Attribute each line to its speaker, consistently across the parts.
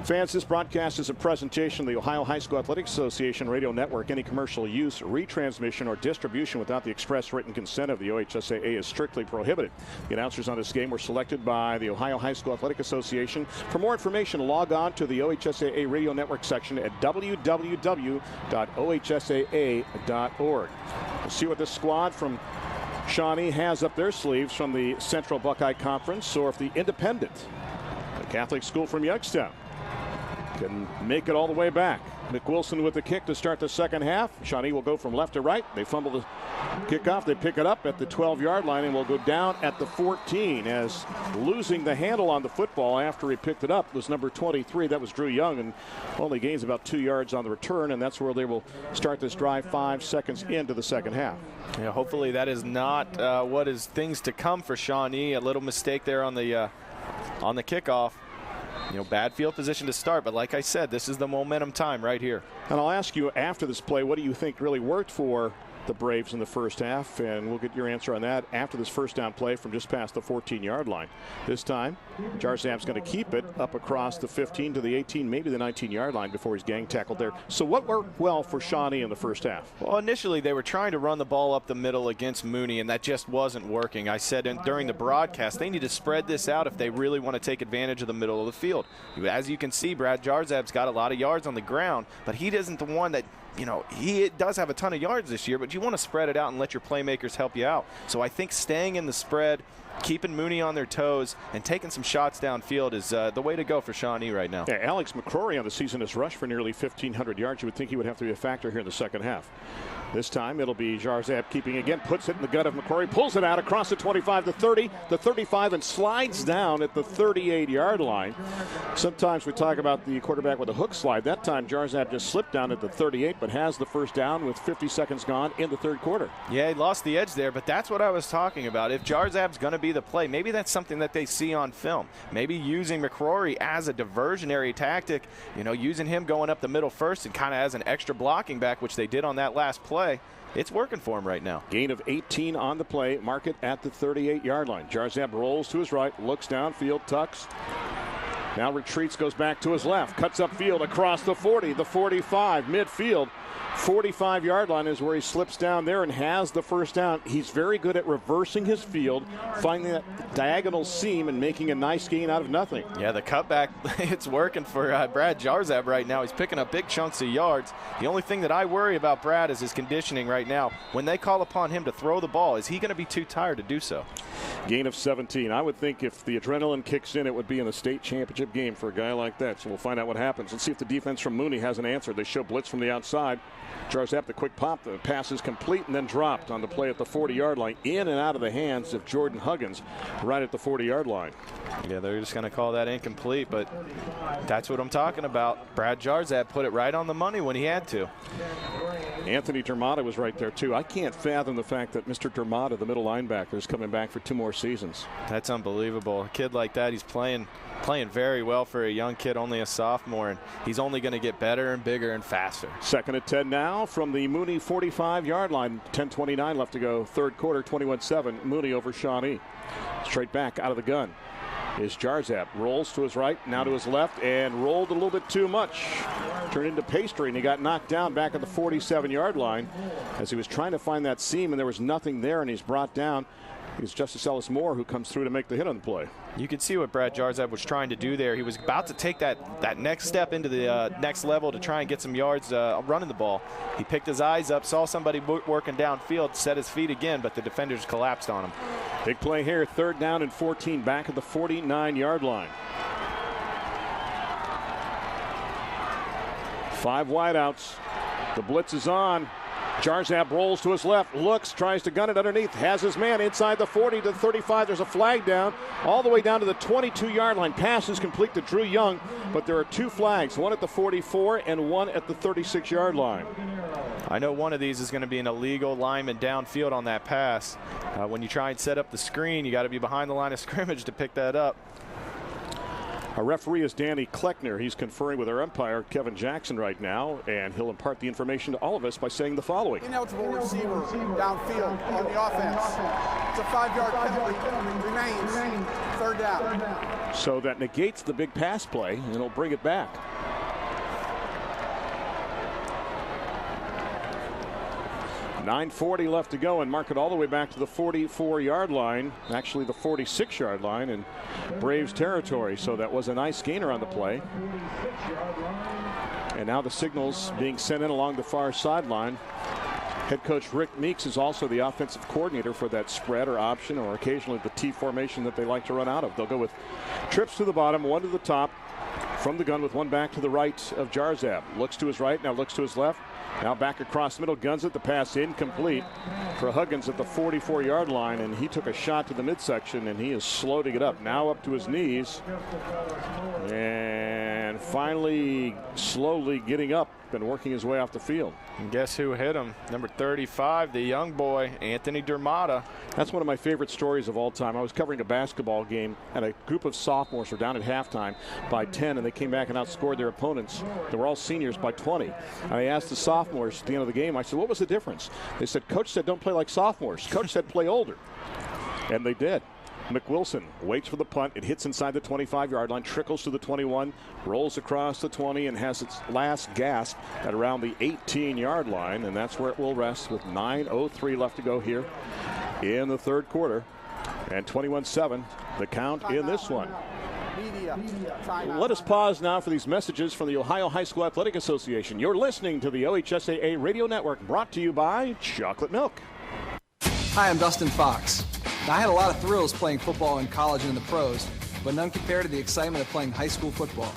Speaker 1: Fans, this broadcast is a presentation of the Ohio High School Athletics Association Radio Network. Any commercial use, retransmission, or distribution without the express written consent of the OHSAA is strictly prohibited. The announcers on this game were selected by the Ohio High School Athletic Association. For more information, log on to the OHSAA Radio Network section at www.ohsaa.org. We'll see what this squad from Shawnee has up their sleeves from the Central Buckeye Conference, or if the Independent, a Catholic school from Youngstown, can make it all the way back. McWilson with the kick to start the second half. Shawnee will go from left to right. They fumble the kickoff. They pick it up at the 12-yard line and will go down at the 14, as losing the handle on the football after he picked it up was number 23. That was Drew Young, and only gains about 2 yards on the return, and that's where they will start this drive 5 seconds into the second half.
Speaker 2: Yeah, hopefully that is not what is things to come for Shawnee. A little mistake there on the kickoff. You know, bad field position to start, but like I said, this is the momentum time right here.
Speaker 1: And I'll ask you after this play, what do you think really worked for the Braves in the first half? And we'll get your answer on that after this first down play from just past the 14-yard line. This time, Jarzab's going to keep it up across the 15 to the 18, maybe the 19-yard line before he's gang tackled there. So what worked well for Shawnee in the first half?
Speaker 2: Well, initially they were trying to run the ball up the middle against Mooney, and that just wasn't working. I said during the broadcast, they need to spread this out if they really want to take advantage of the middle of the field. As you can see, Brad Jarzab's got a lot of yards on the ground, but he isn't the one that, you know, he does have a ton of yards this year, but you want to spread it out and let your playmakers help you out. So I think staying in the spread, keeping Mooney on their toes, and taking some shots downfield is the way to go for Shawnee right now.
Speaker 1: Yeah, Alex McCrory on the season has rushed for nearly 1,500 yards. You would think he would have to be a factor here in the second half. This time it'll be Jarzab keeping again, puts it in the gut of McCrory, pulls it out across the 25, the 30, the 35, and slides down at the 38-yard line. Sometimes we talk about the quarterback with a hook slide. That time Jarzab just slipped down at the 38, but has the first down with 50 seconds gone in the third quarter.
Speaker 2: Yeah, he lost the edge there, but that's what I was talking about. If Jarzab's going to be the play, maybe that's something that they see on film. Maybe using McCrory as a diversionary tactic, you know, using him going up the middle first and kind of as an extra blocking back, which they did on that last play. It's working for him right now.
Speaker 1: Gain of 18 on the play. Mark it at the 38-yard line. Jarzab rolls to his right, looks downfield, tucks. Now retreats, goes back to his left, cuts upfield across the 40, the 45, midfield. 45-yard line is where he slips down there and has the first down. He's very good at reversing his field, finding that diagonal seam and making a nice gain out of nothing.
Speaker 2: Yeah, the cutback, it's working for Brad Jarzab right now. He's picking up big chunks of yards. The only thing that I worry about Brad is his conditioning right now. When they call upon him to throw the ball, is he going to be too tired to do so?
Speaker 1: Gain of 17. I would think if the adrenaline kicks in, it would be in the state championship game for a guy like that. So we'll find out what happens. Let's see if the defense from Mooney has an answer. They show blitz from the outside. Jarzab, the quick pop. The pass is complete and then dropped on the play at the 40-yard line, in and out of the hands of Jordan Huggins right at the 40-yard line.
Speaker 2: Yeah, they're just going to call that incomplete, but that's what I'm talking about. Brad Jarzab put it right on the money when he had to.
Speaker 1: Anthony Dermata was right there, too. I can't fathom the fact that Mr. Dermata, the middle linebacker, is coming back for 2 more seasons.
Speaker 2: That's unbelievable. A kid like that, he's playing very well for a young kid, only a sophomore, and he's only going to get better and bigger and faster.
Speaker 1: Second and 10 now from the Mooney 45-yard line. 10:29 left to go. Third quarter, 21-7. Mooney over Shawnee. Straight back out of the gun is Jarzab. Rolls to his right, now to his left, and rolled a little bit too much. Turned into pastry, and he got knocked down back at the 47-yard line as he was trying to find that seam, and there was nothing there, and he's brought down. It's Justice Ellis Moore who comes through to make the hit on the play.
Speaker 2: You could see what Brad Jarzab was trying to do there. He was about to take that next step into the next level to try and get some yards running the ball. He picked his eyes up, saw somebody working downfield, set his feet again, but the defenders collapsed on him.
Speaker 1: Big play here, third down and 14, back at the 49-yard line. 5 wideouts. The blitz is on. Jarzab rolls to his left, looks, tries to gun it underneath, has his man inside the 40 to the 35. There's a flag down, all the way down to the 22-yard line. Pass is complete to Drew Young, but there are 2 flags, one at the 44 and one at the 36-yard line.
Speaker 2: I know one of these is going to be an illegal lineman downfield on that pass. When you try and set up the screen, you got to be behind the line of scrimmage to pick that up.
Speaker 1: Our referee is Danny Kleckner. He's conferring with our umpire, Kevin Jackson, right now, and he'll impart the information to all of us by saying the following.
Speaker 3: Ineligible receiver downfield on the offense. It's a 5-yard penalty. Remains third down.
Speaker 1: So that negates the big pass play, and it'll bring it back. .940 left to go, and mark it all the way back to the 44-yard line, actually the 46-yard line in Braves territory. So that was a nice gainer on the play. And now the signals being sent in along the far sideline. Head coach Rick Meeks is also the offensive coordinator for that spread or option or occasionally the T formation that they like to run out of. They'll go with trips to the bottom, one to the top from the gun with one back to the right of Jarzab. Looks to his right, now looks to his left. Now back across the middle, guns it. The pass incomplete for Huggins at the 44-yard line, and he took a shot to the midsection, and he is slow to get up. Now up to his knees, and finally slowly getting up and working his way off the field.
Speaker 2: And guess who hit him? Number 35, the young boy, Anthony Dermata.
Speaker 1: That's one of my favorite stories of all time. I was covering a basketball game, and a group of sophomores were down at halftime by 10, and they came back and outscored their opponents. They were all seniors by 20. And I asked the sophomores at the end of the game, I said, what was the difference? They said, Coach said don't play like sophomores. Coach said play older. And they did. McWilson waits for the punt. It hits inside the 25-yard line, trickles to the 21, rolls across the 20, and has its last gasp at around the 18-yard line, and that's where it will rest with 9:03 left to go here in the third quarter. And 21-7, the count in this one. Let us pause now for these messages from the Ohio High School Athletic Association. You're listening to the OHSAA Radio Network, brought to you by Chocolate Milk.
Speaker 4: Hi, I'm Dustin Fox. Now, I had a lot of thrills playing football in college and in the pros, but none compared to the excitement of playing high school football.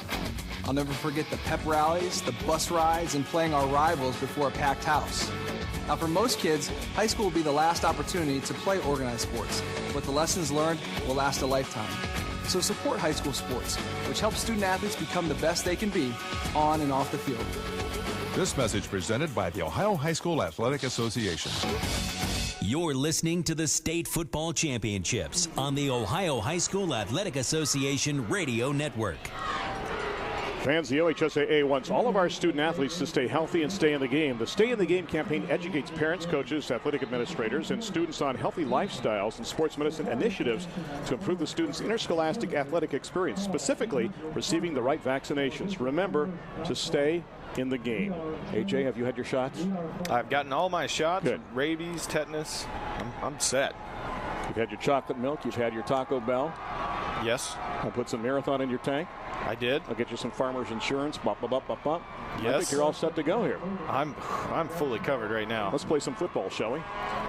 Speaker 4: I'll never forget the pep rallies, the bus rides, and playing our rivals before a packed house. Now, for most kids, high school will be the last opportunity to play organized sports, but the lessons learned will last a lifetime. So support high school sports, which helps student athletes become the best they can be on and off the field.
Speaker 5: This message presented by the Ohio High School Athletic Association.
Speaker 6: You're listening to the State Football Championships on the Ohio High School Athletic Association Radio Network.
Speaker 1: Fans, the OHSAA wants all of our student athletes to stay healthy and stay in the game. The Stay in the Game campaign educates parents, coaches, athletic administrators, and students on healthy lifestyles and sports medicine initiatives to improve the students' interscholastic athletic experience, specifically receiving the right vaccinations. Remember to stay in the game. AJ, have you had your shots?
Speaker 2: I've gotten all my shots.
Speaker 1: Good.
Speaker 2: Rabies, tetanus. I'm set.
Speaker 1: You've had your chocolate milk. You've had your Taco Bell.
Speaker 2: Yes.
Speaker 1: I'll put some Marathon in your tank.
Speaker 2: I did.
Speaker 1: I'll get you some Farmers Insurance. Bop, bop, bop, bop, bop.
Speaker 2: Yes.
Speaker 1: I think you're all set to go here.
Speaker 2: I'm fully covered right now.
Speaker 1: Let's play some football, shall we?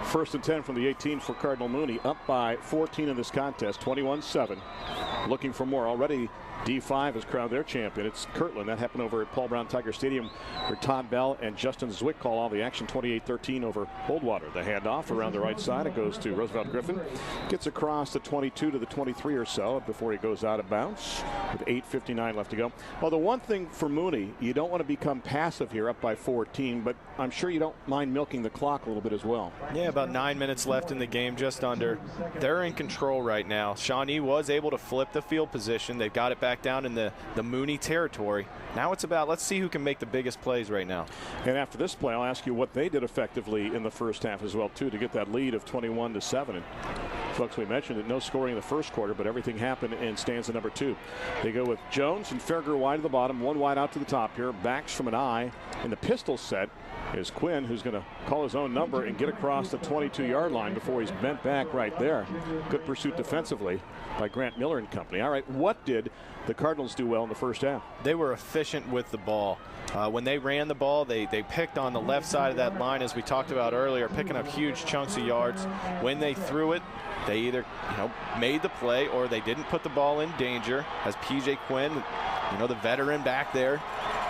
Speaker 1: 1st and 10 from the 18 for Cardinal Mooney. Up by 14 in this contest, 21-7. Looking for more. Already D5 has crowned their champion. It's Kirtland. That happened over at Paul Brown Tiger Stadium, where Todd Bell and Justin Zwick call all the action. 28-13 over Coldwater. The handoff around the right side. It goes to Roosevelt Griffin. Gets across the 22 to the 23 or so before he goes out of bounds with 8:59 left to go. Well, the one thing for Mooney, you don't want to become passive here up by 14, but I'm sure you don't mind milking the clock a little bit as well.
Speaker 2: Yeah, about 9 minutes left in the game, just under. They're in control right now. Shawnee was able to flip the field position. They've got it back down in the Mooney territory. Now it's about, let's see who can make the biggest plays right now.
Speaker 1: And after this play, I'll ask you what they did effectively in the first half as well, too, to get that lead of 21-7. And folks, we mentioned that no scoring in the first quarter, but everything happened in stanza number 2. They go with Jones and Fairger wide to the bottom, one wide out to the top here. Backs from an eye in the pistol set is Quinn, who's going to call his own number and get across the 22-yard line before he's bent back right there. Good pursuit defensively by Grant Miller and company. All right, what did the Cardinals do well in the first half?
Speaker 2: They were efficient with the ball. When they ran the ball, they picked on the left side of that line, as we talked about earlier, picking up huge chunks of yards. When they threw it, they either made the play or they didn't put the ball in danger, as P.J. Quinn, the veteran back there.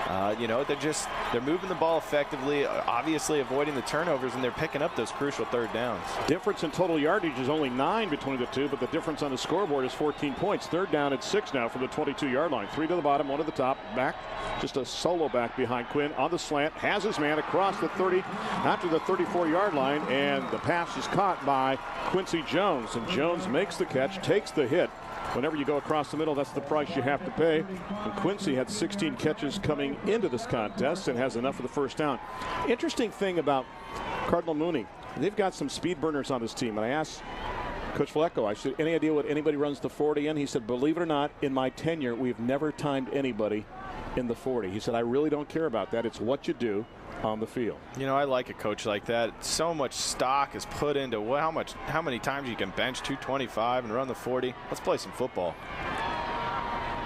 Speaker 2: They're moving the ball effectively, obviously avoiding the turnovers, and they're picking up those crucial third downs.
Speaker 1: Difference in total yardage is only 9 between the two, but the difference on the scoreboard is 14 points. Third down at 6 now from the 22-yard line. 3 to the bottom, 1 to the top. Back, just a solo back behind Quinn on the slant. Has his man across the 30, after the 34-yard line, and the pass is caught by Quincy Jones. And Jones makes the catch, takes the hit. Whenever you go across the middle, that's the price you have to pay. And Quincy had 16 catches coming into this contest and has enough for the first down. Interesting thing about Cardinal Mooney, they've got some speed burners on this team. And I asked Coach Flecko, I said, any idea what anybody runs the 40 in? He said, believe it or not, in my tenure, we've never timed anybody in the 40. He said, I really don't care about that. It's what you do on the field.
Speaker 2: You know, I like a coach like that. So much stock is put into how many times you can bench 225 and run the 40. Let's play some football.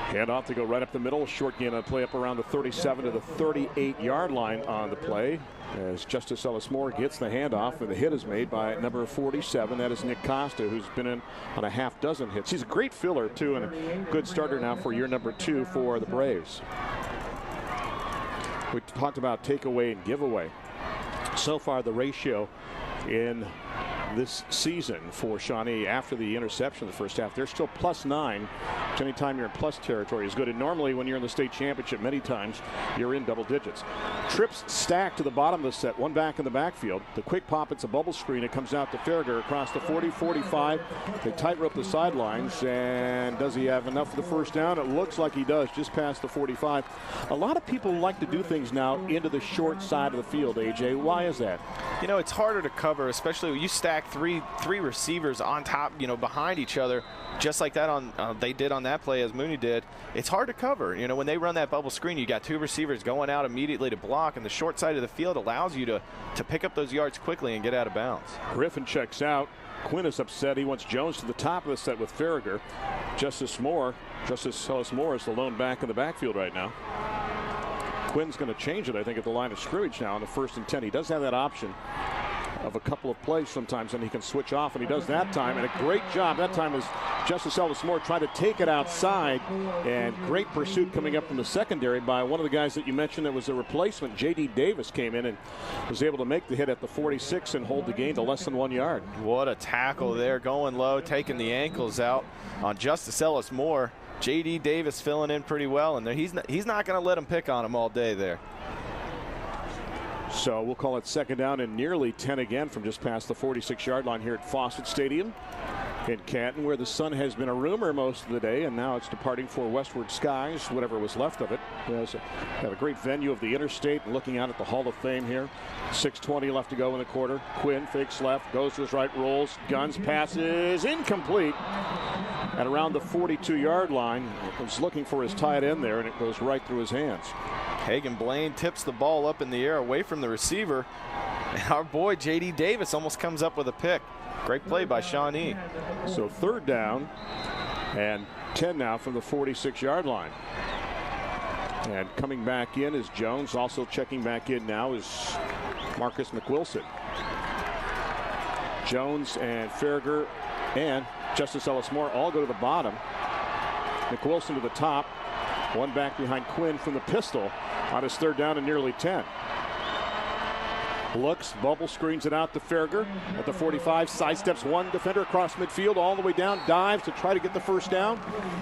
Speaker 1: Handoff to go right up the middle. Short gain on play up around the 37 to the 38-yard line on the play. As Justice Ellis-Moore gets the handoff, and the hit is made by number 47. That is Nick Costa, who's been in on a half dozen hits. He's a great filler, too, and a good starter now for year number 2 for the Braves. We talked about takeaway and giveaway. So far, the ratio in this season for Shawnee after the interception in the first half, they're still +9, which anytime you're in plus territory is good. And normally when you're in the state championship, many times you're in double digits. Trips stacked to the bottom of the set, one back in the backfield. The quick pop, it's a bubble screen. It comes out to Farragher across the 40, 45. They tightrope the sidelines, and does he have enough for the first down? It looks like he does, just past the 45. A lot of people like to do things now into the short side of the field, AJ. Why is that?
Speaker 2: You know, it's harder to cover, especially when you stack three receivers on top, you know, behind each other, just like that they did on that play as Mooney did. It's hard to cover. You know, when they run that bubble screen, you got 2 receivers going out immediately to block, and the short side of the field allows you to pick up those yards quickly and get out of bounds.
Speaker 1: Griffin checks out. Quinn is upset. He wants Jones to the top of the set with Farragher. Justice Ellis-Moore is the lone back in the backfield right now. Quinn's going to change it, I think, at the line of scrimmage now on the 1st and 10. He does have that option of a couple of plays sometimes, and he can switch off, and he does that time. And a great job that time is Justice Ellis-Moore trying to take it outside, and great pursuit coming up from the secondary by one of the guys that you mentioned that was a replacement. J.D. Davis came in and was able to make the hit at the 46 and hold the gain to less than 1 yard.
Speaker 2: What a tackle there, going low, taking the ankles out on Justice Ellis-Moore. J.D. Davis filling in pretty well, and he's not going to let him pick on him all day there.
Speaker 1: So we'll call it second down and nearly 10 again from just past the 46-yard line here at Fawcett Stadium in Canton, where the sun has been a rumor most of the day, and now it's departing for westward skies, whatever was left of it. Have a great venue of the interstate, looking out at the Hall of Fame here. 6:20 left to go in the quarter. Quinn fakes left, goes to his right, rolls, guns, passes, incomplete. At around the 42-yard line, was looking for his tight end there, and it goes right through his hands.
Speaker 2: Hagan Blaine tips the ball up in the air away from the receiver, and our boy J.D. Davis almost comes up with a pick. Great play by Shawnee.
Speaker 1: So third down and 10 now from the 46-yard line. And coming back in is Jones. Also checking back in now is Marcus McWilson. Jones and Farragher and Justice Ellis-Moore all go to the bottom. McWilson to the top. One back behind Quinn from the pistol on his third down and nearly 10. Looks, bubble screens it out to Farragher at the 45, sidesteps one defender across midfield all the way down, dives to try to get the first down,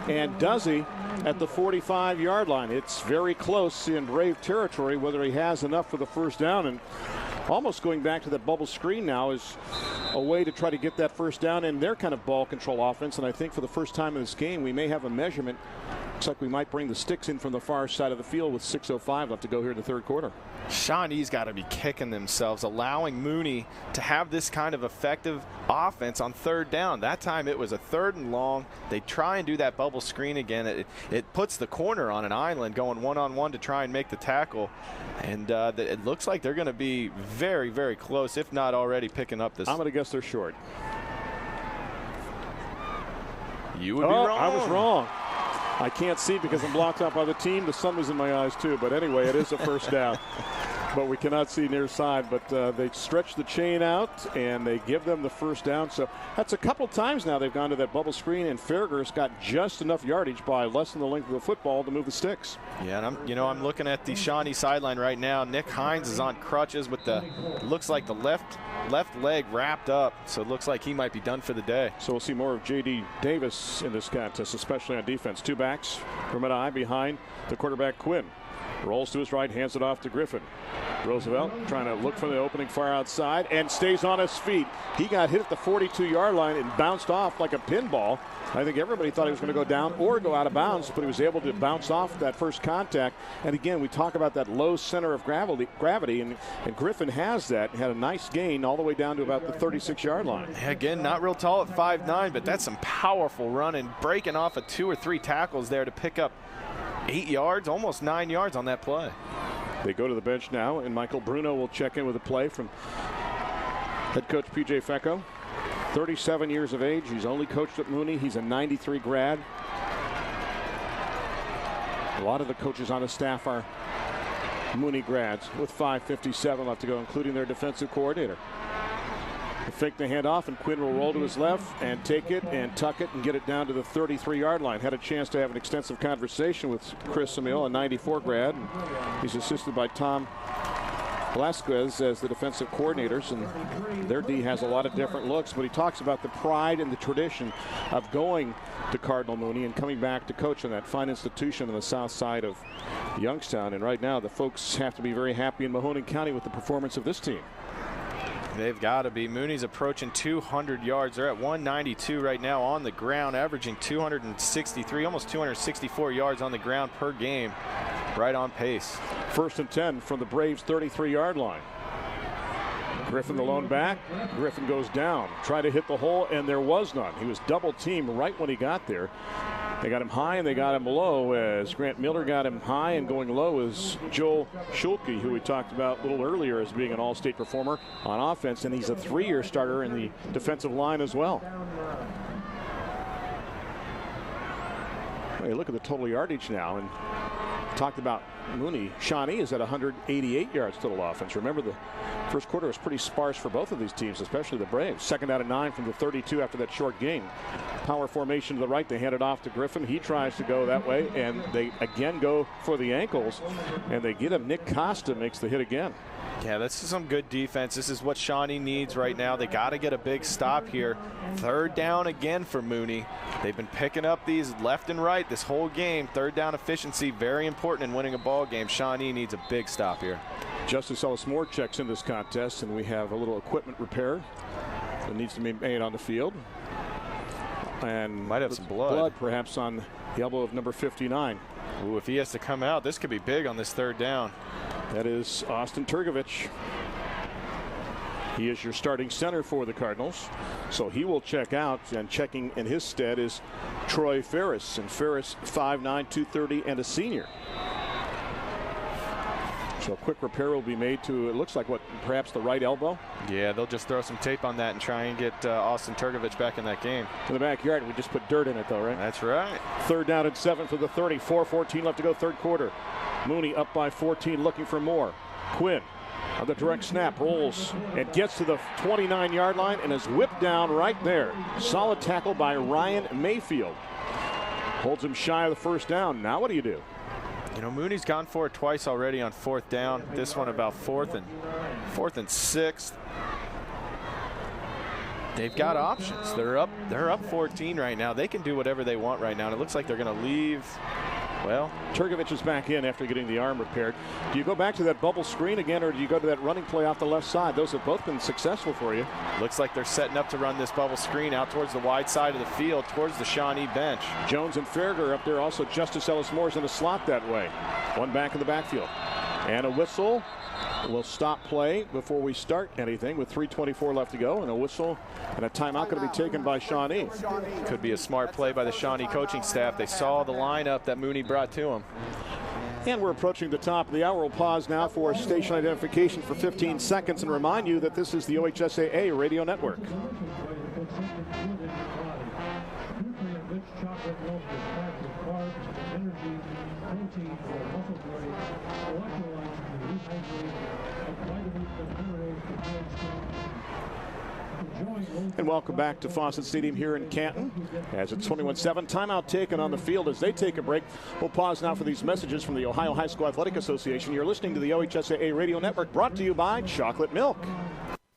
Speaker 1: and does he at the 45-yard line. It's very close in Brave territory whether he has enough for the first down, and almost going back to that bubble screen now is a way to try to get that first down in their kind of ball control offense. And I think for the first time in this game we may have a measurement. Looks like we might bring the sticks in from the far side of the field with 6:05 left to go here in the third quarter.
Speaker 2: Shawnee's got to be kicking themselves, allowing Mooney to have this kind of effective offense on third down. That time it was a 3rd and long. They try and do that bubble screen again. It puts the corner on an island going one-on-one to try and make the tackle. And it looks like they're going to be very, very close, if not already picking up this.
Speaker 1: I'm going to guess they're short.
Speaker 2: You would be wrong.
Speaker 1: I was wrong. I can't see because I'm blocked out by the team. The sun was in my eyes too, but anyway, it is a first down. But we cannot see near side, but they stretch the chain out and they give them the first down. So that's a couple times now they've gone to that bubble screen, and Farragher's got just enough yardage by less than the length of the football to move the sticks.
Speaker 2: Yeah, and I'm looking at the Shawnee sideline right now. Nick Hines is on crutches with looks like the left leg wrapped up, so it looks like he might be done for the day.
Speaker 1: So we'll see more of J.D. Davis in this contest, especially on defense. Two backs from an eye behind the quarterback Quinn. Rolls to his right, hands it off to Griffin. Roosevelt trying to look for the opening far outside and stays on his feet. He got hit at the 42-yard line and bounced off like a pinball. I think everybody thought he was going to go down or go out of bounds, but he was able to bounce off that first contact. And again, we talk about that low center of gravity, and Griffin has that. Had a nice gain all the way down to about the 36-yard line.
Speaker 2: Again, not real tall at 5'9", but that's some powerful running, breaking off of 2 or 3 tackles there to pick up 8 yards, almost 9 yards on that play.
Speaker 1: They go to the bench now, and Michael Bruno will check in with a play from head coach P.J. Fecco. 37 years of age. He's only coached at Mooney. He's a 93 grad. A lot of the coaches on the staff are Mooney grads with 5:57 left to go, including their defensive coordinator. They fake the handoff, and Quinn will roll to his left and take it and tuck it and get it down to the 33-yard line. Had a chance to have an extensive conversation with Chris Emil, a 94 grad. He's assisted by Tom Velasquez as the defensive coordinators, and their D has a lot of different looks, but he talks about the pride and the tradition of going to Cardinal Mooney and coming back to coach in that fine institution on the south side of Youngstown. And right now the folks have to be very happy in Mahoning County with the performance of this team.
Speaker 2: They've got to be. Mooney's approaching 200 yards. They're at 192 right now on the ground, averaging 263, almost 264 yards on the ground per game. Right on pace.
Speaker 1: 1st and 10 from the Braves' 33-yard line. Griffin the lone back. Griffin goes down. Try to hit the hole, and there was none. He was double teamed right when he got there. They got him high and they got him low, as Grant Miller got him high, and going low is Joel Schulke, who we talked about a little earlier as being an all-state performer on offense, and he's a 3-year starter in the defensive line as well. Hey, look at the total yardage now, and talked about Mooney. Shawnee is at 188 yards total offense. Remember, the first quarter was pretty sparse for both of these teams, especially the Braves. 2nd out of 9 from the 32 after that short gain. Power formation to the right. They hand it off to Griffin. He tries to go that way, and they again go for the ankles, and they get him. Nick Costa makes the hit again.
Speaker 2: Yeah, this is some good defense. This is what Shawnee needs right now. They got to get a big stop here. 3rd down again for Mooney. They've been picking up these left and right this whole game. 3rd down efficiency, very important in winning a ball game. Shawnee needs a big stop here.
Speaker 1: Justice Ellis Moore checks in this contest, and we have a little equipment repair that needs to be made on the field. And
Speaker 2: might have some blood
Speaker 1: perhaps on the elbow of number 59.
Speaker 2: Ooh, if he has to come out, this could be big on this 3rd down.
Speaker 1: That is Austin Turgovich. He is your starting center for the Cardinals, so he will check out, and checking in his stead is Troy Ferris, and Ferris 5'9", 230, and a senior. So a quick repair will be made to, it looks like, what, perhaps the right elbow?
Speaker 2: Yeah, they'll just throw some tape on that and try and get Austin Turgovich back in that game.
Speaker 1: In the backyard, we just put dirt in it, though, right?
Speaker 2: That's right.
Speaker 1: 3rd down and 7 for the 30. 4:14 left to go, 3rd quarter. Mooney up by 14, looking for more. Quinn on the direct snap, rolls and gets to the 29-yard line and is whipped down right there. Solid tackle by Ryan Mayfield. Holds him shy of the 1st down. Now what do you do?
Speaker 2: You know, Mooney's gone for it twice already on 4th down. This one about 4th and 6th. They've got options. They're up 14 right now. They can do whatever they want right now. And it looks like they're going to leave. Well,
Speaker 1: Turgovich is back in after getting the arm repaired. Do you go back to that bubble screen again, or do you go to that running play off the left side? Those have both been successful for you.
Speaker 2: Looks like they're setting up to run this bubble screen out towards the wide side of the field, towards the Shawnee bench.
Speaker 1: Jones and Farragher up there. Also, Justice Ellis Moore's in a slot that way. One back in the backfield. And a whistle will stop play before we start anything with 3:24 left to go, and a whistle and a timeout going to be taken by Shawnee.
Speaker 2: Could be a smart play by the Shawnee coaching staff. They saw the lineup that Mooney brought to them.
Speaker 1: And we're approaching the top of the hour. We'll pause now for station identification for 15 seconds and remind you that this is the OHSAA Radio Network. And welcome back to Fawcett Stadium here in Canton as it's 21-7. Timeout taken on the field as they take a break. We'll pause now for these messages from the Ohio High School Athletic Association. You're listening to the OHSAA Radio Network, brought to you by Chocolate Milk.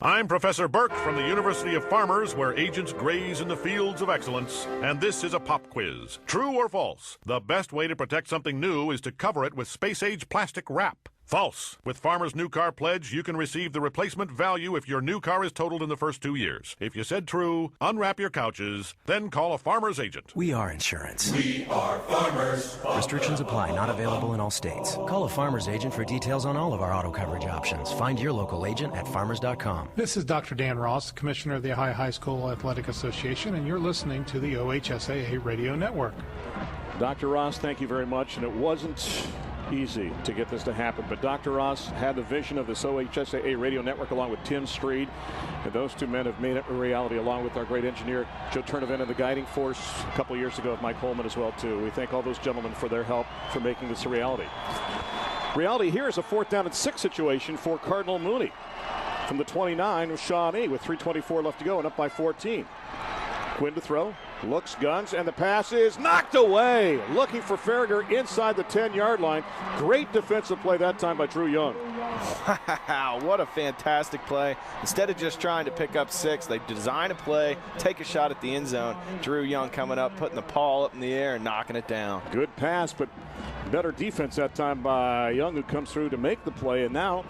Speaker 7: I'm Professor Burke from the University of Farmers, where agents graze in the fields of excellence. And this is a pop quiz. True or false? The best way to protect something new is to cover it with space-age plastic wrap. False. With Farmers' New Car Pledge, you can receive the replacement value if your new car is totaled in the first 2 years. If you said true, unwrap your couches, then call a Farmers agent.
Speaker 8: We are insurance.
Speaker 9: We are Farmers.
Speaker 8: Restrictions apply. Not available in all states. Call a Farmers agent for details on all of our auto coverage options. Find your local agent at farmers.com.
Speaker 10: This is Dr. Dan Ross, Commissioner of the Ohio High School Athletic Association, and you're listening to the OHSAA Radio Network.
Speaker 1: Dr. Ross, thank you very much. And it wasn't easy to get this to happen, but Dr. Ross had the vision of this OHSAA radio network along with Tim Streed, and those two men have made it a reality along with our great engineer Joe Turnavant and the guiding force a couple years ago of Mike Holman as well too. We thank all those gentlemen for their help for making this a reality. Reality here is a 4th down and 6 situation for Cardinal Mooney from the 29 of Shawnee with 3:24 left to go and up by 14. Quinn to throw, looks, guns, and the pass is knocked away. Looking for Farragher inside the 10-yard line. Great defensive play that time by Drew Young.
Speaker 2: Wow, what a fantastic play. Instead of just trying to pick up 6, they design a play, take a shot at the end zone. Drew Young coming up, putting the paw up in the air and knocking it down.
Speaker 1: Good pass, but better defense that time by Young, who comes through to make the play. And now,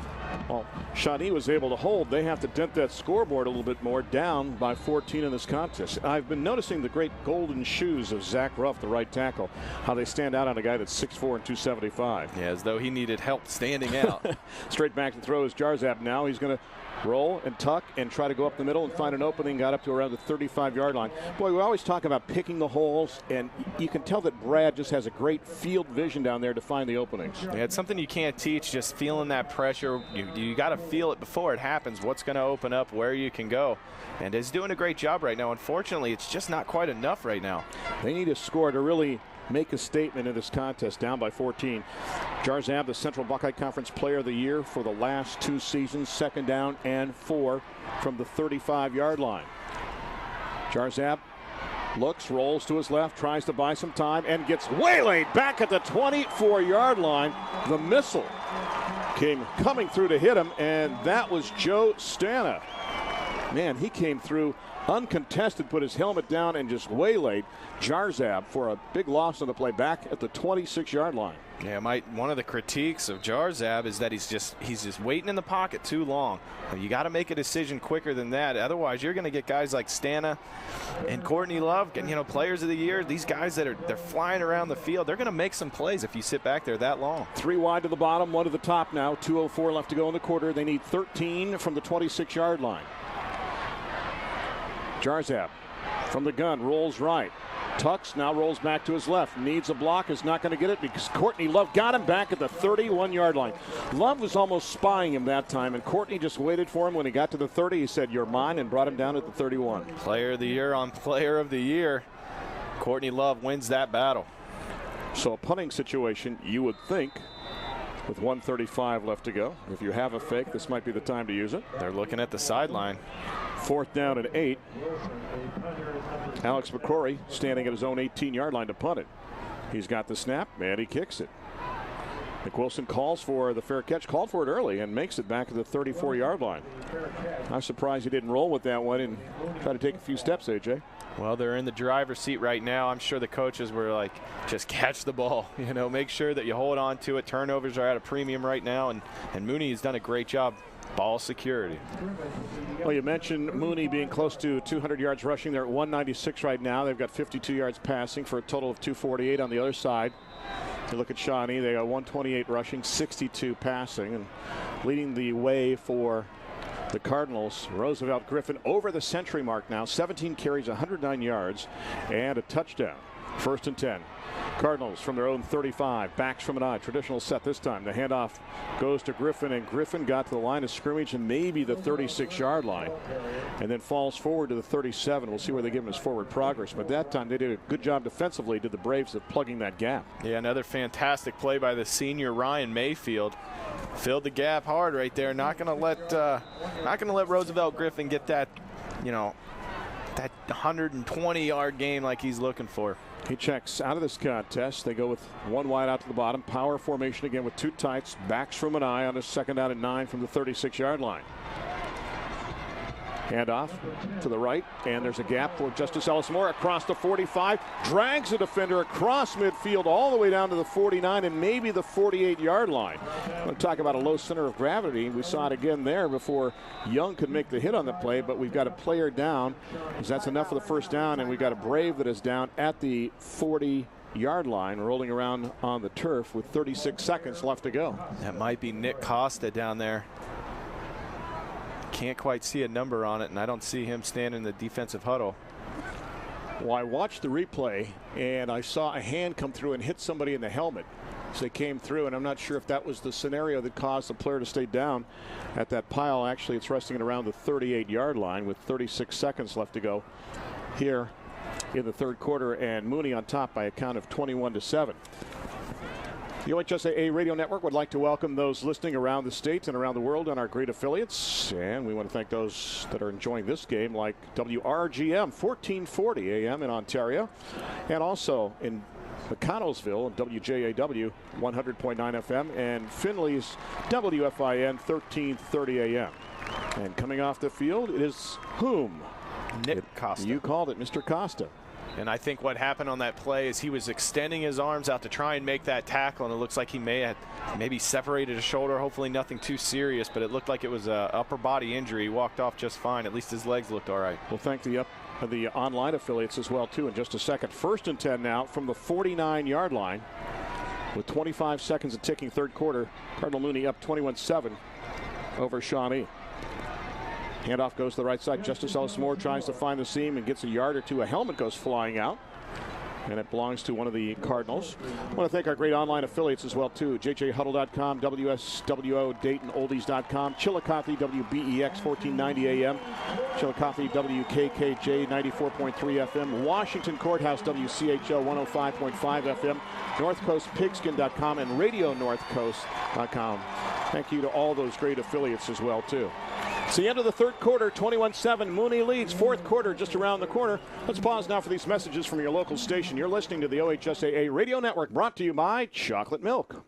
Speaker 1: well, Shawnee was able to hold. They have to dent that scoreboard a little bit more, down by 14 in this contest. I've been noticing the great golden shoes of Zach Ruff, the right tackle, how they stand out on a guy that's 6'4" and 275.
Speaker 2: Yeah, as though he needed help standing out.
Speaker 1: Straight back to throw is Jarzab now. He's going to roll and tuck and try to go up the middle and find an opening. Got up to around the 35-yard line. Boy, we always talk about picking the holes, and you can tell that Brad just has a great field vision down there to find the openings.
Speaker 2: Yeah, it's something you can't teach, just feeling that pressure. You got to feel it before it happens, what's going to open up, where you can go. And he's doing a great job right now. Unfortunately, it's just not quite enough right now.
Speaker 1: They need a score to really make a statement in this contest, down by 14. Jarzab, the Central Buckeye Conference Player of the Year for the last 2 seasons, 2nd down and 4 from the 35-yard line. Jarzab looks, rolls to his left, tries to buy some time, and gets waylaid back at the 24-yard line. The missile came coming through to hit him, and that was Joe Stana. Man, he came through uncontested, put his helmet down, and just waylaid Jarzab for a big loss on the play back at the 26-yard line.
Speaker 2: Yeah, one of the critiques of Jarzab is that he's just waiting in the pocket too long. You got to make a decision quicker than that. Otherwise, you're going to get guys like Stana and Courtney Love, players of the year. These guys they're flying around the field. They're going to make some plays if you sit back there that long.
Speaker 1: 3 wide to the bottom, 1 to the top now. 2:04 left to go in the quarter. They need 13 from the 26-yard line. Jarzab from the gun rolls right. Tucks, now rolls back to his left. Needs a block, is not going to get it because Courtney Love got him back at the 31-yard line. Love was almost spying him that time, and Courtney just waited for him. When he got to the 30, he said, "You're mine," and brought him down at the 31.
Speaker 2: Player of the year on player of the year. Courtney Love wins that battle.
Speaker 1: So a punting situation, you would think, with 1:35 left to go. If you have a fake, this might be the time to use it.
Speaker 2: They're looking at the sideline.
Speaker 1: 4th down and 8. Alex McCrory standing at his own 18-yard line to punt it. He's got the snap, and he kicks it. McWilson calls for the fair catch, called for it early, and makes it back to the 34-yard line. I'm surprised he didn't roll with that one and try to take a few steps, AJ.
Speaker 2: Well, they're in the driver's seat right now. I'm sure the coaches were like, just catch the ball. Make sure that you hold on to it. Turnovers are at a premium right now, and Mooney has done a great job. Ball security.
Speaker 1: Well, you mentioned Mooney being close to 200 yards rushing. They're at 196 right now. They've got 52 yards passing for a total of 248 on the other side. You look at Shawnee, they got 128 rushing, 62 passing, and leading the way for the Cardinals. Roosevelt Griffin over the century mark now. 17 carries, 109 yards, and a touchdown. 1st and 10. Cardinals from their own 35. Backs from an eye. Traditional set this time. The handoff goes to Griffin, and Griffin got to the line of scrimmage and maybe the 36-yard line, and then falls forward to the 37. We'll see where they give him his forward progress. But that time they did a good job defensively, did the Braves, of plugging that gap.
Speaker 2: Yeah, another fantastic play by the senior Ryan Mayfield. Filled the gap hard right there. Not going to let Roosevelt Griffin get that, that 120-yard game like he's looking for.
Speaker 1: He checks out of this contest. They go with 1 wide out to the bottom. Power formation again with 2 tights. Backs from an eye on his 2nd down and 9 from the 36-yard line. Handoff to the right, and there's a gap for Justice Ellis-Moore across the 45. Drags the defender across midfield all the way down to the 49 and maybe the 48-yard line. I want to talk about a low center of gravity. We saw it again there before Young could make the hit on the play, but we've got a player down, because that's enough for the first down, and we've got a Brave that is down at the 40-yard line, rolling around on the turf with 36 seconds left to go.
Speaker 2: That might be Nick Costa down there. Can't quite see a number on it, and I don't see him standing in the defensive huddle.
Speaker 1: Well, I watched the replay, and I saw a hand come through and hit somebody in the helmet as they came through, and I'm not sure if that was the scenario that caused the player to stay down at that pile. Actually, it's resting at around the 38-yard line with 36 seconds left to go here in the third quarter, and Mooney on top by a count of 21-7. The OHSAA Radio Network would like to welcome those listening around the state and around the world on our great affiliates. And we want to thank those that are enjoying this game, like WRGM 1440 AM in Ontario, and also in McConnellsville and WJAW 100.9 FM, and Findlay's WFIN 1330 AM. And coming off the field, it is whom?
Speaker 2: Nick Costa.
Speaker 1: You called it, Mr. Costa.
Speaker 2: And I think what happened on that play is he was extending his arms out to try and make that tackle, and it looks like he may have maybe separated a shoulder. Hopefully nothing too serious, but it looked like it was an upper body injury. He walked off just fine. At least his legs looked all right.
Speaker 1: We'll thank the online affiliates as well, too, in just a second. First and 10 now from the 49-yard line with 25 seconds of ticking third quarter. Cardinal Mooney up 21-7 over Shawnee. Handoff goes to the right side. Justice Ellis-Moore tries to find the seam and gets a yard or two. A helmet goes flying out, and it belongs to one of the Cardinals. I want to thank our great online affiliates as well, too. JJHuddle.com, WSWO, DaytonOldies.com, Chillicothe, WBEX 1490 AM, Chillicothe, WKKJ 94.3 FM, Washington Courthouse, WCHO 105.5 FM, NorthCoastPigskin.com, and RadioNorthCoast.com. Thank you to all those great affiliates as well, too. It's the end of the third quarter, 21-7. Mooney leads. Fourth quarter just around the corner. Let's pause now for these messages from your local station. You're listening to the OHSAA Radio Network, brought to you by Chocolate Milk.